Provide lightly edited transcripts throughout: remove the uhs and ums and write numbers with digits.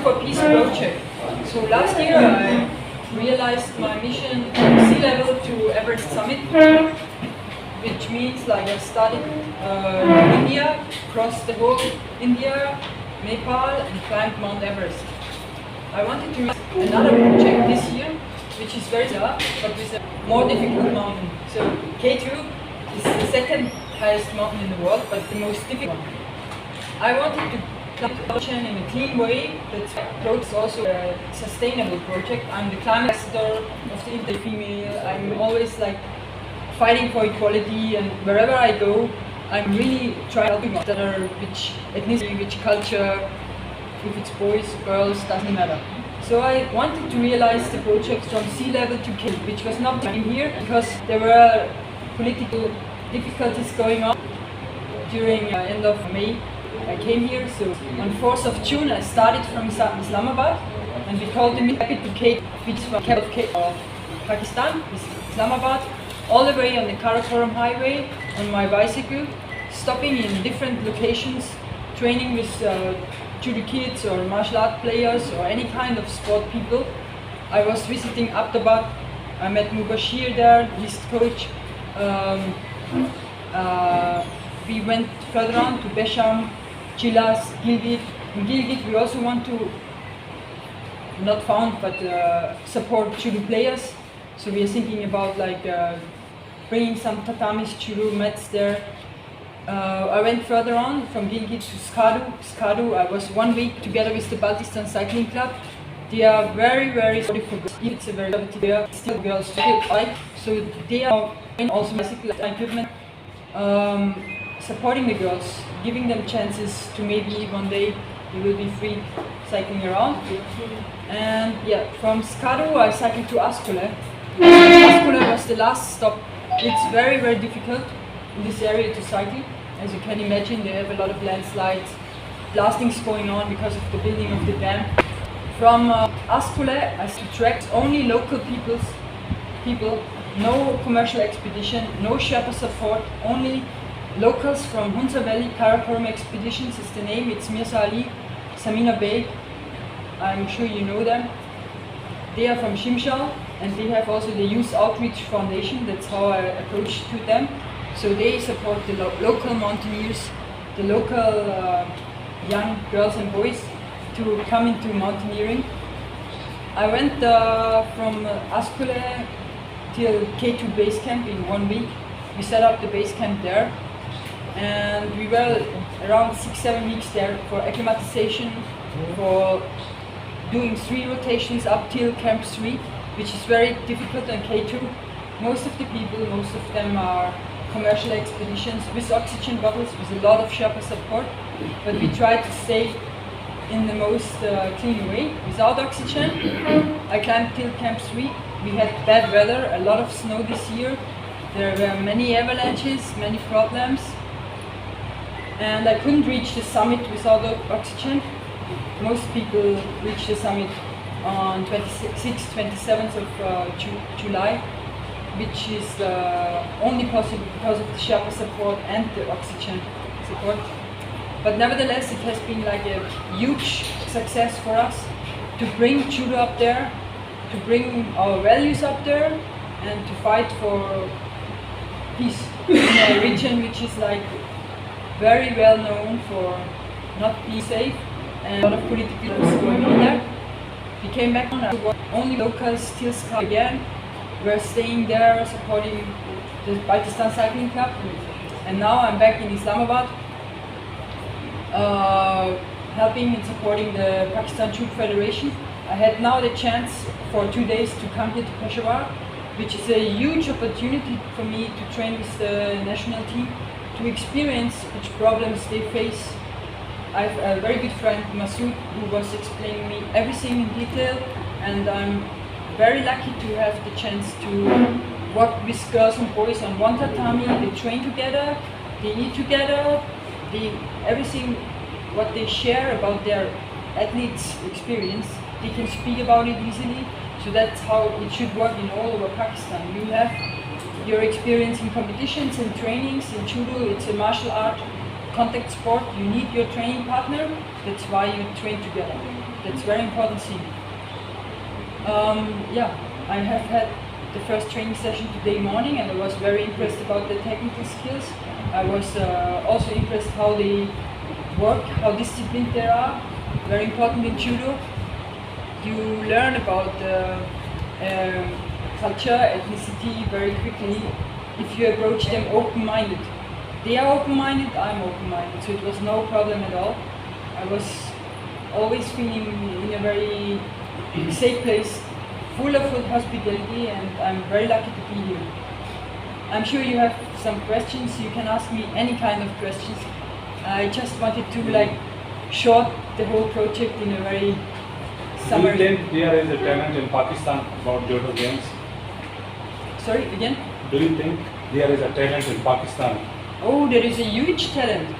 for Peace project. So last year I realized my mission from sea level to Everest summit, which means like I started in India, crossed the whole India, Nepal, and climbed Mount Everest. I wanted to make another project this year, which is very similar, but with a more difficult mountain. So K2 is the second highest mountain in the world, but the most difficult one. I wanted to climb the ocean in a clean way. That approach is also a sustainable project. I'm the climate ambassador of the inter-female. I'm always like fighting for equality, and wherever I go, I'm really trying to help which ethnicity, which culture, if it's boys, girls, doesn't matter. So I wanted to realize the project from sea level to K, which was not in here because there were political difficulties going on during end of May. I came here, so on 4th of June I started from Islamabad, and we called the Rapid to K, which is from capital of Pakistan, Islamabad, all the way on the Karakoram highway on my bicycle, stopping in different locations, training with judo kids or martial art players or any kind of sport people. I was visiting Abtabad. I met Mubashir there, his coach. We went further on to Besham, Chilas, Gilgit. In Gilgit we also want to not found but support judo players. So we are thinking about like bringing some tatamis, judo mats there. I went further on from Gilgit to Skadu. Skadu, I was 1 week together with the Baltistan Cycling Club. They are very supportive for girls. It's a very positive area. Still girls still fight. So they are also bicycle equipment, supporting the girls, giving them chances to maybe one day they will be free cycling around. And yeah, from Skadu I cycled to Askule. Askule was the last stop. It's very difficult in this area to cycle. As you can imagine, they have a lot of landslides, blastings going on because of the building of the dam. From Askule, I tracked only local people, no commercial expedition, no Sherpa support, only locals from Hunza Valley. Karakoram Expeditions is the name. It's Mirza Ali, Samina Beg. I'm sure you know them. They are from Shimshal, and they have also the Youth Outreach Foundation. That's how I approached to them. So they support the local mountaineers, the local young girls and boys to come into mountaineering. I went from Askule till K2 base camp in 1 week. We set up the base camp there, and we were around 6-7 weeks there for acclimatization, for doing 3 rotations up till camp 3, which is very difficult on K2. Most of the people, most of them are commercial expeditions with oxygen bottles, with a lot of Sherpa support, but we try to stay in the most clean way, without oxygen. I climbed till camp 3. We had bad weather, a lot of snow this year. There were many avalanches, many problems, and I couldn't reach the summit without oxygen. Most people reach the summit on 26th, 27th of July, which is only possible because of the Sherpa support and the oxygen support. But nevertheless, it has been like a huge success for us to bring judo up there, to bring our values up there, and to fight for peace in a region which is like very well known for not being safe, and a lot of political issues going on there. We came back on only locals still scout again. We're staying there supporting the Baltistan Cycling Club, and now I'm back in Islamabad, helping and supporting the Pakistan Judo Federation. I had now the chance for 2 days to come here to Peshawar, which is a huge opportunity for me to train with the national team, to experience which problems they face. I have a very good friend, Masood, who was explaining me everything in detail, and I'm very lucky to have the chance to work with girls and boys on one tatami. They train together, they eat together, everything what they share about their athletes' experience, they can speak about it easily. So that's how it should work in all over Pakistan. You have your experience in competitions and trainings. In judo, it's a martial art contact sport, you need your training partner. That's why you train together. That's very important thing. Yeah, I have had the first training session today morning, and I was very impressed about the technical skills. I was also impressed how they work, how disciplined they are. Very important in judo. You learn about culture, ethnicity very quickly if you approach them open-minded. They are open-minded, I'm open-minded, so it was no problem at all. I was always feeling in a very safe place, full of hospitality, and I'm very lucky to be here. I'm sure you have some questions, you can ask me any kind of questions. I just wanted to short the whole project in a very summary. Do you think there is a talent in Pakistan about judo games? Sorry, again? Do you think there is a talent in Pakistan? Oh, there is a huge talent.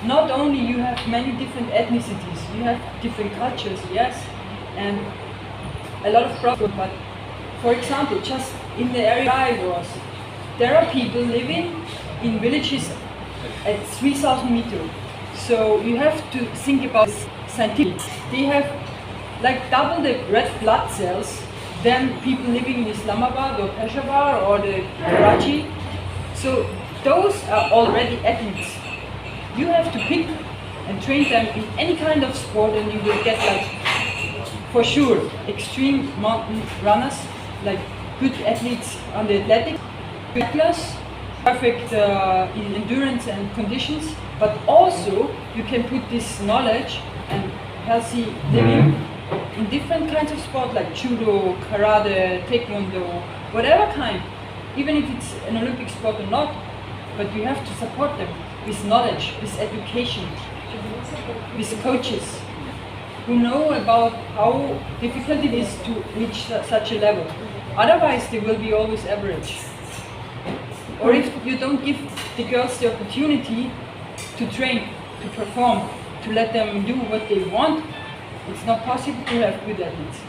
Not only you have many different ethnicities, you have different cultures, yes, and a lot of problems. But for example, just in the area I was, there are people living in villages at 3,000 meters. So you have to think about this scientifically. They have double the red blood cells than people living in Islamabad or Peshawar or the Karachi. So those are already athletes. You have to pick and train them in any kind of sport, and you will get for sure extreme mountain runners, good athletes on the athletics, cyclists, perfect in endurance and conditions, but also you can put this knowledge and healthy living in different kinds of sport like judo, karate, taekwondo, whatever kind, even if it's an Olympic sport or not, but you have to support them with knowledge, with education, with coaches who know about how difficult it is to reach such a level. Otherwise they will be always average. Or if you don't give the girls the opportunity to train, to perform, to let them do what they want, it's not possible to have good athletes.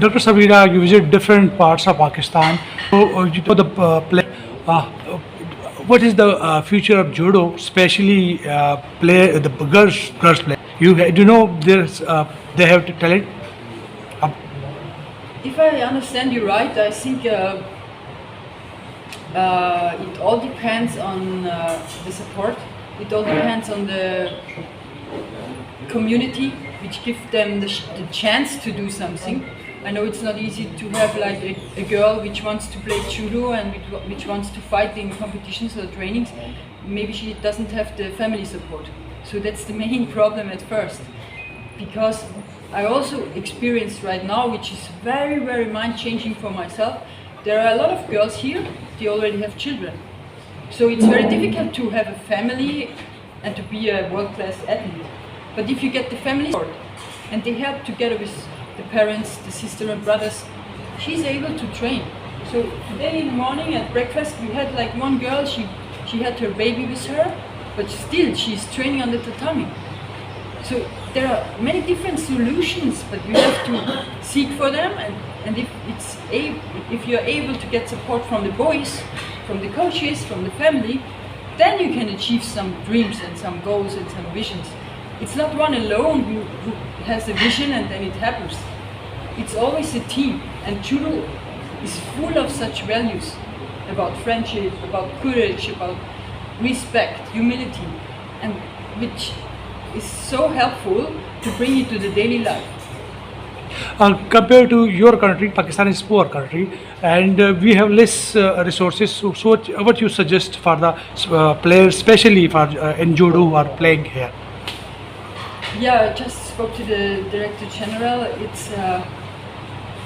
Dr. Sabira, you visit different parts of Pakistan. So, you know the play. What is the future of judo, especially the girls play? Do you know they have talent? If I understand you right, I think it all depends on the support. It all depends on the community, which gives them the chance to do something. I know it's not easy to have a girl which wants to play judo and which wants to fight in competitions or trainings. Maybe she doesn't have the family support. So that's the main problem at first. Because I also experience right now, which is very, very mind-changing for myself, there are a lot of girls here, they already have children. So it's very difficult to have a family and to be a world-class athlete. But if you get the family support and they help together with the parents, the sister and brothers, she's able to train. So today in the morning at breakfast we had one girl, she had her baby with her, but still she's training on the tatami. So there are many different solutions, but we have to seek for them, and if you're able to get support from the boys, from the coaches, from the family, then you can achieve some dreams and some goals and some visions. It's not one alone who has a vision and then it happens. It's always a team, and judo is full of such values about friendship, about courage, about respect, humility, and which is so helpful to bring it to the daily life. Compared to your country, Pakistan is a poor country, and we have less resources. So what you suggest for the players, especially for in judo who are playing here? Yeah, I just spoke to the Director General. It's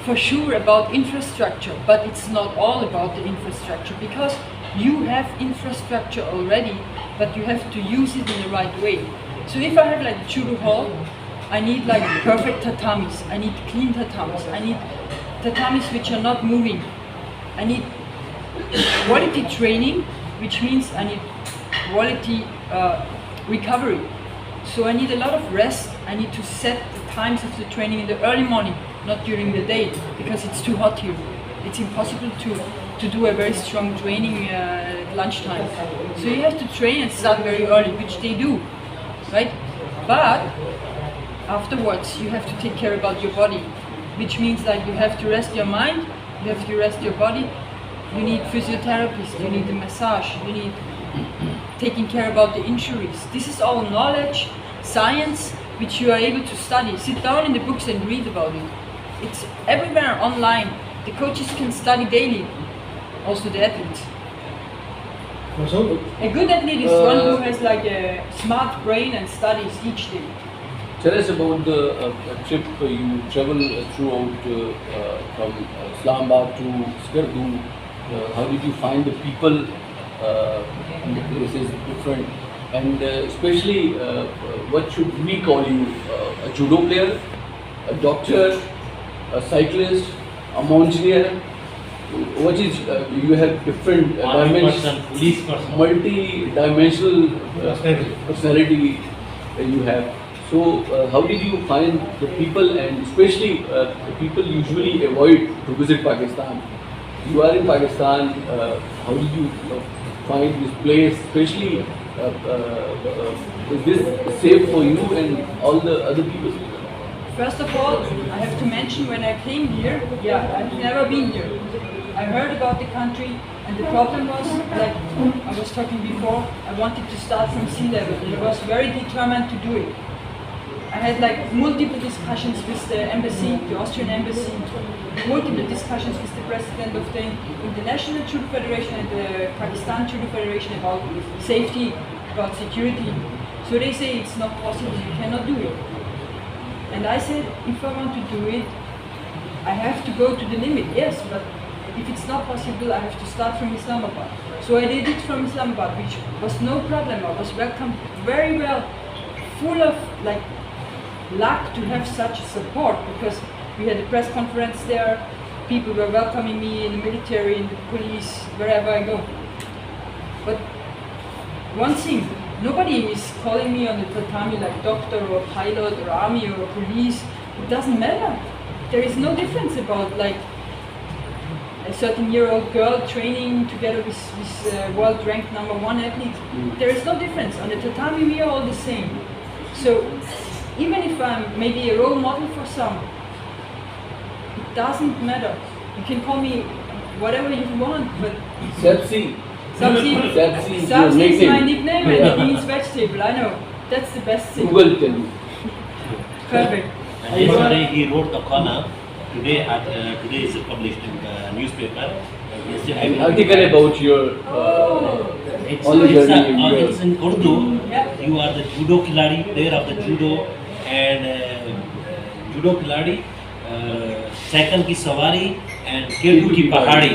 for sure about infrastructure, but it's not all about the infrastructure, because you have infrastructure already, but you have to use it in the right way. So if I have a judo hall, I need perfect tatamis, I need clean tatamis, I need tatamis which are not moving, I need quality training, which means I need quality recovery. So I need a lot of rest. I need to set the times of the training in the early morning, not during the day, because it's too hot here. It's impossible to to do a very strong training at lunchtime. So you have to train and start very early, which they do, right? But afterwards, you have to take care about your body, which means that you have to rest your mind, you have to rest your body. You need physiotherapists, you need a massage, you need taking care about the injuries. This is all knowledge, science, which you are able to study. Sit down in the books and read about it. It's everywhere online. The coaches can study daily, also the athletes. A good athlete is one who has like a smart brain and studies each day. Tell us about the trip you travel throughout from Islamabad to Skardu. How did you find the people and the places different? And especially, what should we call you? A judo player, a doctor, a cyclist, a mountaineer? What is you have different dimensions, police person. multi-dimensional personality you have. So, how did you find the people, and especially the people usually avoid to visit Pakistan? You are in Pakistan. How did you find this place? Especially, is this safe for you and all the other people? First of all, I have to mention when I came here, I've never been here. I heard about the country, and the problem was, like I was talking before, I wanted to start from sea level. I was very determined to do it. I had like multiple discussions with the embassy, the Austrian embassy, multiple discussions with the president of the International Judo Federation and the Pakistan Judo Federation about safety, about security. So they say it's not possible, you cannot do it. And I said, if I want to do it, I have to go to the limit, yes, but if it's not possible, I have to start from Islamabad. So I did it from Islamabad, which was no problem. I was welcomed very well, full of like luck to have such support, because we had a press conference there, people were welcoming me in the military, in the police, wherever I go. But one thing, nobody is calling me on the tatami like doctor or pilot or army or police. It doesn't matter. There is no difference about like a 13-year-old girl training together with world ranked #1 athlete. There is no difference. On the tatami we are all the same. So even if I'm maybe a role model for some, it doesn't matter. You can call me whatever you want, but Sepsi. Sabzi Sabzi is your Sabzi is my nickname. nickname and it means vegetable. I know. That's the best thing. Google tell you. Perfect. Yesterday he wrote the column. Today is published in the newspaper. An article about your It's, all the journey. it's in Urdu. Yeah. You are the judo khiladi, player of the judo, and judo khiladi, cycle ki sawari, and Kedu ki pahadi.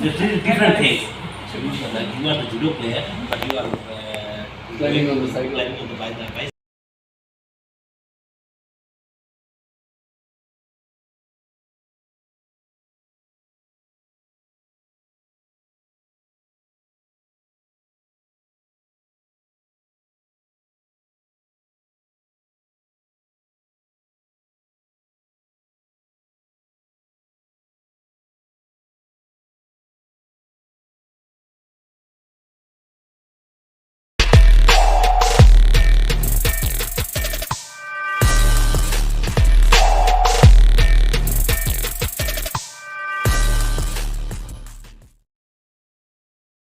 This is different things. So you are the judo player, but you are Climbing on the cycle. Climbing on the bicycle.